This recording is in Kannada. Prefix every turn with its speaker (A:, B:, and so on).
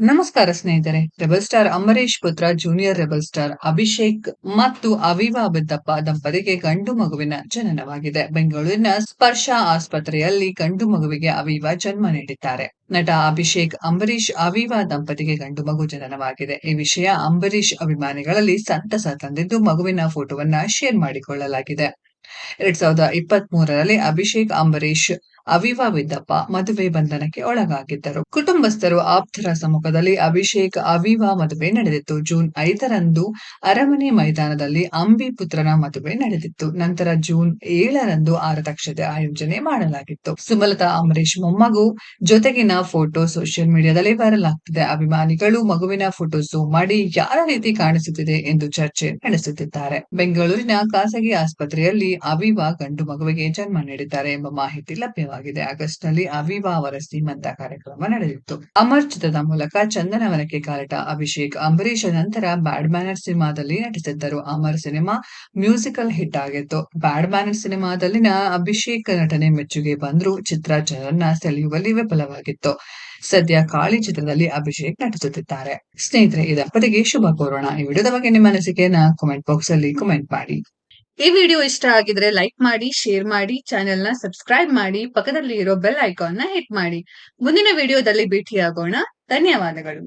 A: ನಮಸ್ಕಾರ ಸ್ನೇಹಿತರೆ. ರೆಬೆಲ್ ಸ್ಟಾರ್ ಅಂಬರೀಶ್ ಪುತ್ರ ಜೂನಿಯರ್ ರೆಬೆಲ್ ಸ್ಟಾರ್ ಅಭಿಷೇಕ್ ಮತ್ತು ಅವಿವಾ ಬಿದ್ದಪ್ಪ ದಂಪತಿಗೆ ಗಂಡು ಮಗುವಿನ ಜನನವಾಗಿದೆ. ಬೆಂಗಳೂರಿನ ಸ್ಪರ್ಶ ಆಸ್ಪತ್ರೆಯಲ್ಲಿ ಗಂಡು ಮಗುವಿಗೆ ಅವಿವಾ ಜನ್ಮ ನೀಡಿದ್ದಾರೆ. ನಟ ಅಭಿಷೇಕ್ ಅಂಬರೀಶ್ ಅವಿವಾ ದಂಪತಿಗೆ ಗಂಡು ಮಗು ಜನನವಾಗಿದೆ. ಈ ವಿಷಯ ಅಂಬರೀಶ್ ಅಭಿಮಾನಿಗಳಲ್ಲಿ ಸಂತಸ ತಂದಿದ್ದು, ಮಗುವಿನ ಫೋಟೋವನ್ನ ಶೇರ್ ಮಾಡಿಕೊಳ್ಳಲಾಗಿದೆ. 2023ರಲ್ಲಿ ಅಭಿಷೇಕ್ ಅಂಬರೀಶ್ ಅವಿವಾ ಬಿದ್ದಪ್ಪ ಮದುವೆ ಬಂಧನಕ್ಕೆ ಒಳಗಾಗಿದ್ದರು. ಕುಟುಂಬಸ್ಥರು ಆಪ್ತರ ಸಮ್ಮುಖದಲ್ಲಿ ಅಭಿಷೇಕ್ ಅವಿವಾ ಮದುವೆ ನಡೆದಿತ್ತು. ಜೂನ್ 5ರಂದು ಅರಮನೆ ಮೈದಾನದಲ್ಲಿ ಅಂಬಿ ಪುತ್ರನ ಮದುವೆ ನಡೆದಿತ್ತು. ನಂತರ ಜೂನ್ 7ರಂದು ಆರತಕ್ಷತೆ ಆಯೋಜನೆ ಮಾಡಲಾಗಿತ್ತು. ಸುಮಲತಾ ಅಂಬರೀಶ್ ಮೊಮ್ಮಗು ಜೊತೆಗಿನ ಫೋಟೋ ಸೋಷಿಯಲ್ ಮೀಡಿಯಾದಲ್ಲಿ ವೈರಲ್ ಆಗ್ತಿದೆ. ಅಭಿಮಾನಿಗಳು ಮಗುವಿನ ಫೋಟೋ ಝೂಮ್ ಮಾಡಿ ಯಾರ ರೀತಿ ಕಾಣಿಸುತ್ತಿದೆ ಎಂದು ಚರ್ಚೆ ನಡೆಸುತ್ತಿದ್ದಾರೆ. ಬೆಂಗಳೂರಿನ ಖಾಸಗಿ ಆಸ್ಪತ್ರೆಯಲ್ಲಿ ಅವಿವಾ ಗಂಡು ಮಗುವಿಗೆ ಜನ್ಮ ನೀಡಿದ್ದಾರೆ ಎಂಬ ಮಾಹಿತಿ ಲಭ್ಯವಾಗಿದೆ. ಆಗಸ್ಟ್ನಲ್ಲಿ ಅವಿವಾ ಅವರ ಸೀಮಂತ ಕಾರ್ಯಕ್ರಮ ನಡೆದಿತ್ತು. ಅಮರ್ ಚಿತ್ರದ ಮೂಲಕ ಚಂದನವನಕ್ಕೆ ಕಾಲಿಟ್ಟ ಅಭಿಷೇಕ್ ಅಂಬರೀಶ್ ನಂತರ ಬ್ಯಾಡ್ ಮ್ಯಾನರ್ ಸಿನಿಮಾದಲ್ಲಿ ನಟಿಸಿದ್ದರು. ಅಮರ್ ಸಿನಿಮಾ ಮ್ಯೂಸಿಕಲ್ ಹಿಟ್ ಆಗಿತ್ತು. ಬ್ಯಾಡ್ ಮ್ಯಾನರ್ ಸಿನಿಮಾದಲ್ಲಿನ ಅಭಿಷೇಕ್ ನಟನೆ ಮೆಚ್ಚುಗೆ ಬಂದ್ರೂ ಚಿತ್ರ ಜನರನ್ನ ಸೆಳೆಯುವಲ್ಲಿ ವಿಫಲವಾಗಿತ್ತು. ಸದ್ಯ ಕಾಳಿ ಚಿತ್ರದಲ್ಲಿ ಅಭಿಷೇಕ್ ನಟಿಸುತ್ತಿದ್ದಾರೆ. ಸ್ನೇಹಿತರೆ, ಈ ದಂಪತಿಗೆ ಶುಭ ಕೋರೋಣ. ಈ ವಿಡಿಯೋದ ಬಗ್ಗೆ ನಿಮ್ಮ ಅನಿಸಿಕೆಯನ್ನ ಕಾಮೆಂಟ್ ಬಾಕ್ಸ್ ಅಲ್ಲಿ ಕಾಮೆಂಟ್ ಮಾಡಿ. ಈ ವಿಡಿಯೋ ಇಷ್ಟ ಆಗಿದ್ರೆ ಲೈಕ್ ಮಾಡಿ, ಶೇರ್ ಮಾಡಿ, ಚಾನೆಲ್ ನ ಸಬ್ಸ್ಕ್ರೈಬ್ ಮಾಡಿ, ಪಕ್ಕದಲ್ಲಿ ಇರೋ ಬೆಲ್ ಐಕಾನ್ ನ ಹಿಟ್ ಮಾಡಿ. ಮುಂದಿನ ವಿಡಿಯೋದಲ್ಲಿ ಭೇಟಿಯಾಗೋಣ. ಧನ್ಯವಾದಗಳು.